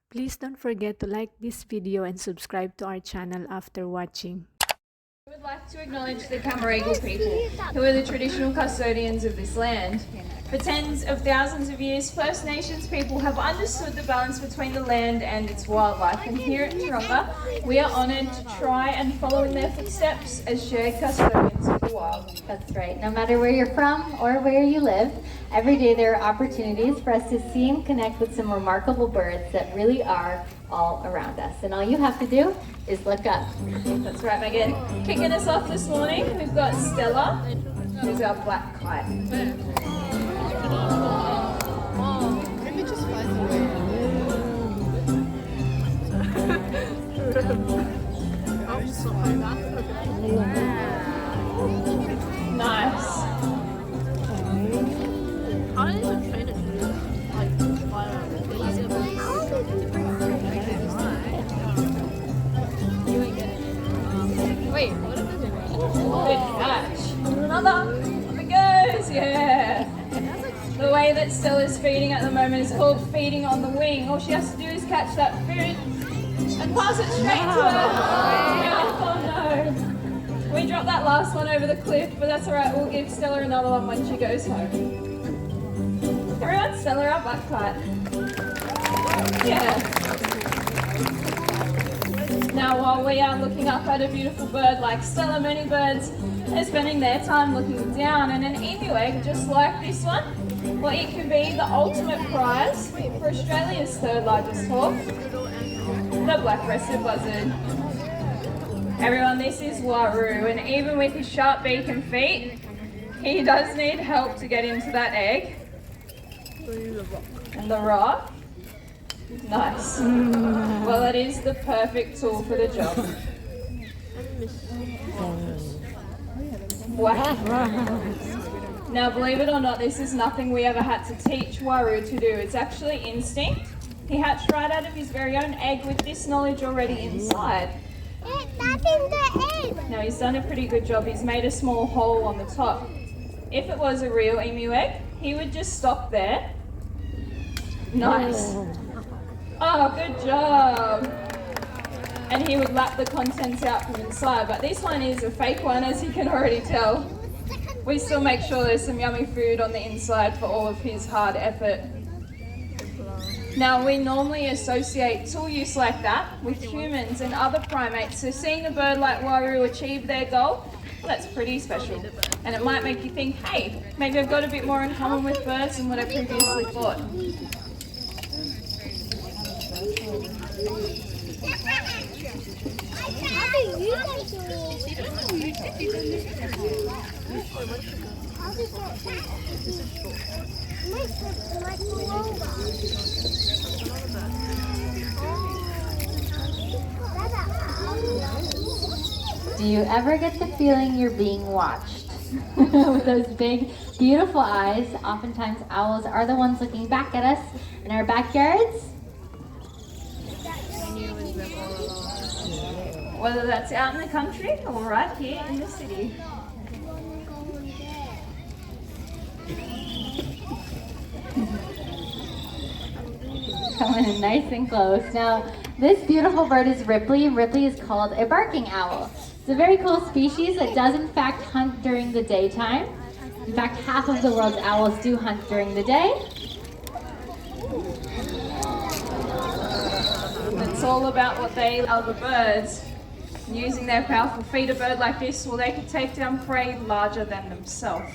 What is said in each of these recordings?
Please don't forget to like this video and subscribe to our channel after watching. We would like to acknowledge the Camaragal people, who are the traditional custodians of this land. For tens of thousands of years, First Nations people have understood the balance between the land and its wildlife, and here at Taronga, we are honoured to try and follow in their footsteps as shared custodians of the wild. That's right. No matter where you're from or where you live, every day there are opportunities for us to see and connect with some remarkable birds that really are all around us. And all you have to do is look up. That's right, Megan. Kicking us off this morning, we've got Stella, who's our black kite. Nice. Wait, what is it? Good catch. Another. Up it goes. Yeah. The way that Stella's feeding at the moment is called feeding on the wing. All she has to do is catch that food and pass it straight to her. Oh no. We dropped that last one over the cliff, but that's alright. We'll give Stella another one when she goes home. Everyone, Stella, our black kite. Yeah. Now, while we are looking up at a beautiful bird like Stella, many birds are spending their time looking down, and an emu egg, just like this one, well, it could be the ultimate prize for Australia's third largest hawk, the black-breasted buzzard. Everyone, this is Waru, and even with his sharp beak and feet, he does need help to get into that egg. And the rock. Nice. Well, it is the perfect tool for the job. Wow. Now, believe it or not, this is nothing we ever had to teach Waru to do. It's actually instinct. He hatched right out of his very own egg with this knowledge already inside. Now, he's done a pretty good job. He's made a small hole on the top. If it was a real emu egg, he would just stop there. Nice. Oh, good job. And he would lap the contents out from inside, but this one is a fake one, as you can already tell. We still make sure there's some yummy food on the inside for all of his hard effort. Now, we normally associate tool use like that with humans and other primates, so seeing a bird like Waru achieve their goal, well, that's pretty special. And it might make you think, hey, maybe I've got a bit more in common with birds than what I previously thought. Do you ever get the feeling you're being watched? With those big, beautiful eyes, oftentimes owls are the ones looking back at us in our backyards. Whether that's out in the country or right here in the city. Coming in nice and close. Now, this beautiful bird is Ripley. Ripley is called a barking owl. It's a very cool species that does in fact hunt during the daytime. In fact, half of the world's owls do hunt during the day. It's all about what they are, the birds. Using their powerful feet, a bird like this, well, they could take down prey larger than themselves.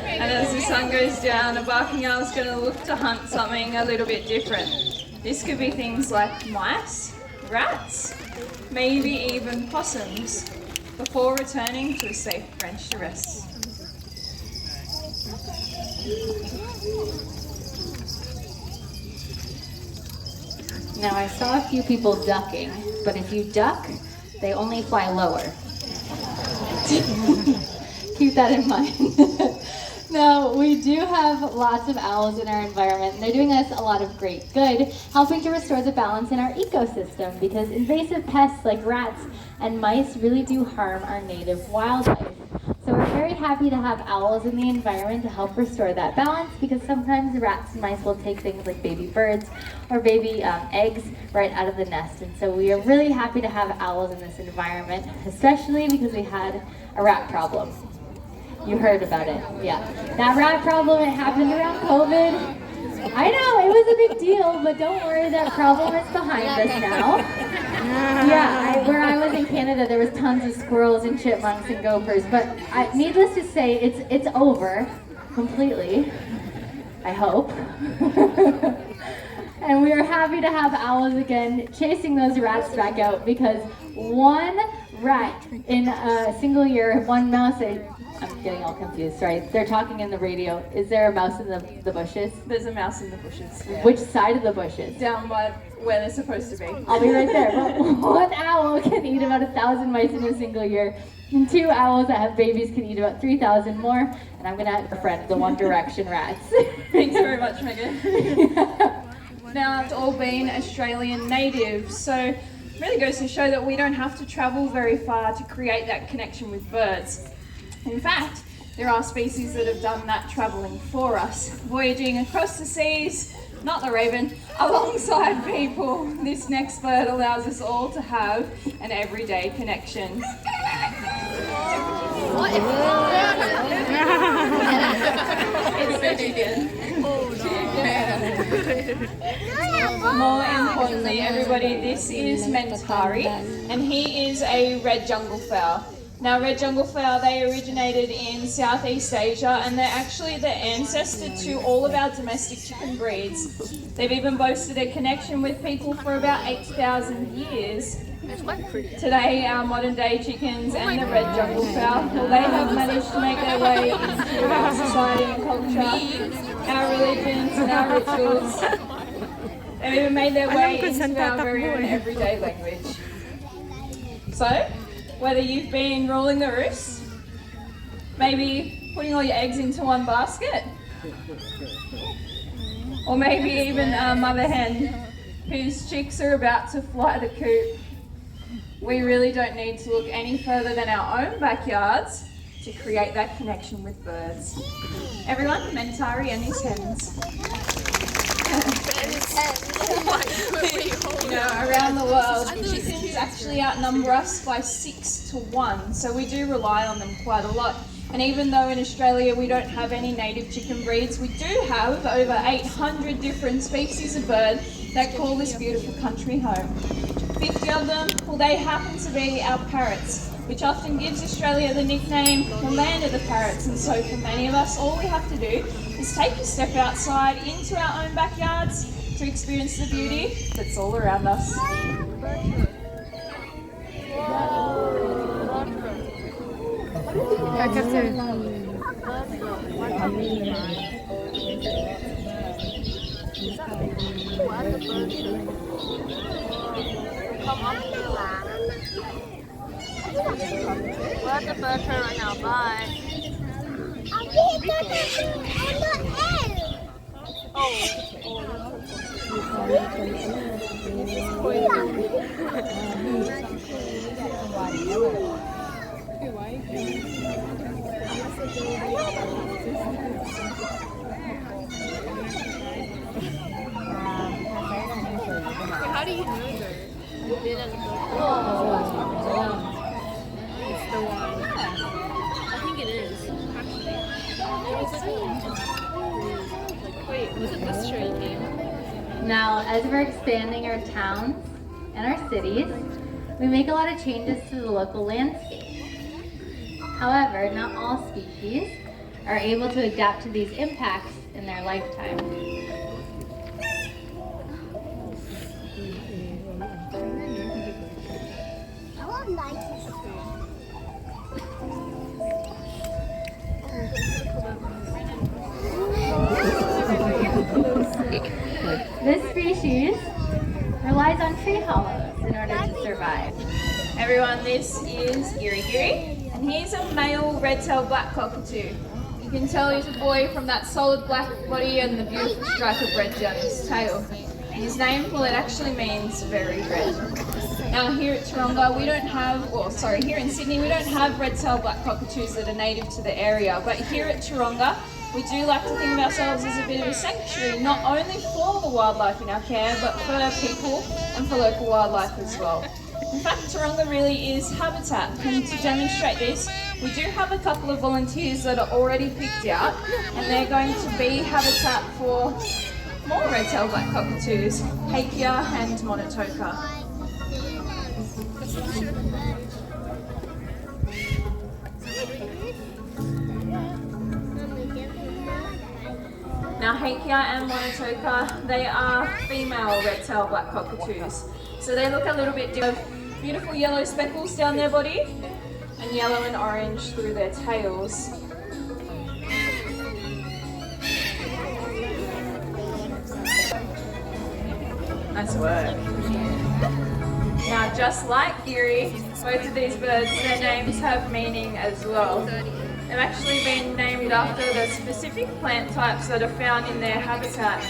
And as the sun goes down, a barking owl is going to look to hunt something a little bit different. This could be things like mice, rats, maybe even possums, before returning to a safe bench to rest. Now, I saw a few people ducking, but if you duck, they only fly lower. Keep that in mind. No, we do have lots of owls in our environment, and they're doing us a lot of great good, helping to restore the balance in our ecosystem, because invasive pests like rats and mice really do harm our native wildlife. So we're very happy to have owls in the environment to help restore that balance, because sometimes the rats and mice will take things like baby birds or baby eggs right out of the nest. And so we are really happy to have owls in this environment, especially because we had a rat problem. You heard about it, yeah. That rat problem, it happened around COVID. I know, it was a big deal, but don't worry, that problem is behind us now. Yeah, where I was in Canada, there was tons of squirrels and chipmunks and gophers, but needless to say, it's over completely, I hope. And we are happy to have owls again chasing those rats back out, because one rat in a single year, one mouse, I'm getting all confused, sorry. They're talking in the radio. Is there a mouse in the bushes? There's a mouse in the bushes. Yeah. Which side of the bushes? Down by where they're supposed to be. I'll be right there. One owl can eat about 1,000 mice in a single year. And 2 owls that have babies can eat about 3,000 more. And I'm gonna have a friend, the One Direction rats. Thanks very much, Megan. Now, it's all been Australian native, so it really goes to show that we don't have to travel very far to create that connection with birds. In fact, there are species that have done that travelling for us, voyaging across the seas, not the raven, alongside people. This next bird allows us all to have an everyday connection. It's the chicken. More importantly, everybody, this is Mentari, and he is a red jungle fowl. Now, red jungle fowl, they originated in Southeast Asia, and they're actually the ancestor to all of our domestic chicken breeds. They've even boasted a connection with people for about 8,000 years. Today, our modern day chickens and the red jungle fowl, well, they have managed to make their way into our society and culture, our religions and our rituals. They've even made their way into our very own everyday language. So, whether you've been ruling the roost, maybe putting all your eggs into one basket, or maybe even a mother hen whose chicks are about to fly the coop, we really don't need to look any further than our own backyards to create that connection with birds. Everyone, Mentari and his hens. You know, around the world, chickens actually outnumber us by 6 to 1, so we do rely on them quite a lot. And even though in Australia we don't have any native chicken breeds, we do have over 800 different species of bird that call this beautiful country home. 50 of them, well, they happen to be our parrots, which often gives Australia the nickname the land of the parrots. And so for many of us, all we have to do is take a step outside into our own backyards to experience the beauty that's all around us. Where's the bird turn right now? Bye. How do you know that? It's the one. I think it is. Wait, was it this tree came? Now, as we're expanding our towns and our cities, we make a lot of changes to the local landscape. However, not all species are able to adapt to these impacts in their lifetime. This species relies on tree hollows in order to survive. Everyone, this is Giri Giri, and he's a male red-tailed black cockatoo. You can tell he's a boy from that solid black body and the beautiful stripe of red down his tail. And his name, well, it actually means very red. Now here at Taronga, we don't have, here in Sydney, we don't have red-tailed black cockatoos that are native to the area, but here at Taronga, we do like to think of ourselves as a bit of a sanctuary, not only for the wildlife in our care, but for people and for local wildlife as well. In fact, Taronga really is habitat, and to demonstrate this, we do have a couple of volunteers that are already picked out, and they're going to be habitat for more red-tailed black cockatoos, Hakea and Monotoka. Now Hakea and Monotoka, they are female red-tailed black cockatoos. So they look a little bit different. Beautiful yellow speckles down their body and yellow and orange through their tails. Nice work. Now just like Geary, both of these birds, their names have meaning as well. They've actually been named after the specific plant types that are found in their habitat,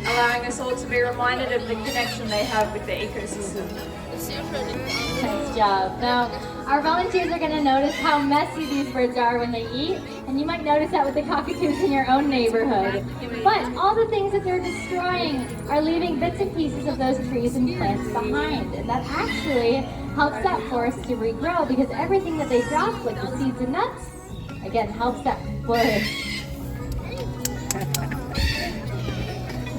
allowing us all to be reminded of the connection they have with the ecosystem. Nice job. Now, our volunteers are going to notice how messy these birds are when they eat, and you might notice that with the cockatoos in your own neighborhood. But all the things that they're destroying are leaving bits and pieces of those trees and plants behind, and that actually helps that forest to regrow, because everything that they drop, like the seeds and nuts, again, helps that flourish.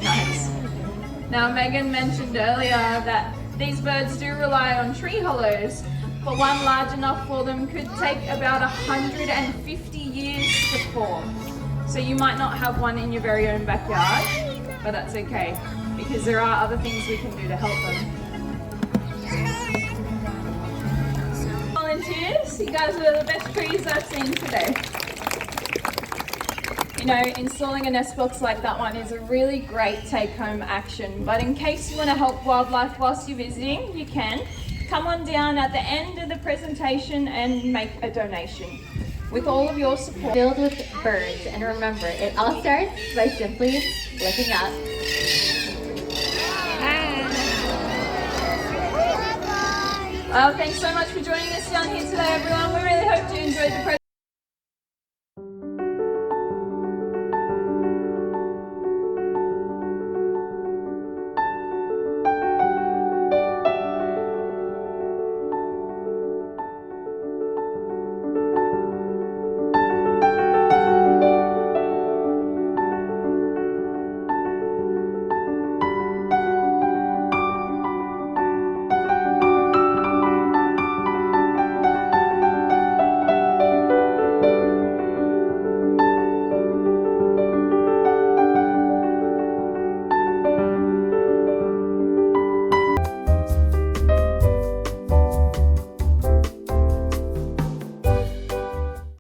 Nice. Now Megan mentioned earlier that these birds do rely on tree hollows, but one large enough for them could take about 150 years to form. So you might not have one in your very own backyard, but that's okay, because there are other things we can do to help them. Volunteers, you guys are the best trees I've seen today. You know, installing a nest box like that one is a really great take-home action, but in case you want to help wildlife whilst you're visiting, you can. Come on down at the end of the presentation and make a donation. With all of your support. Filled with birds, and remember, it all starts by simply looking up. Well, thanks so much for joining us down here today, everyone. We really hope you enjoyed the presentation.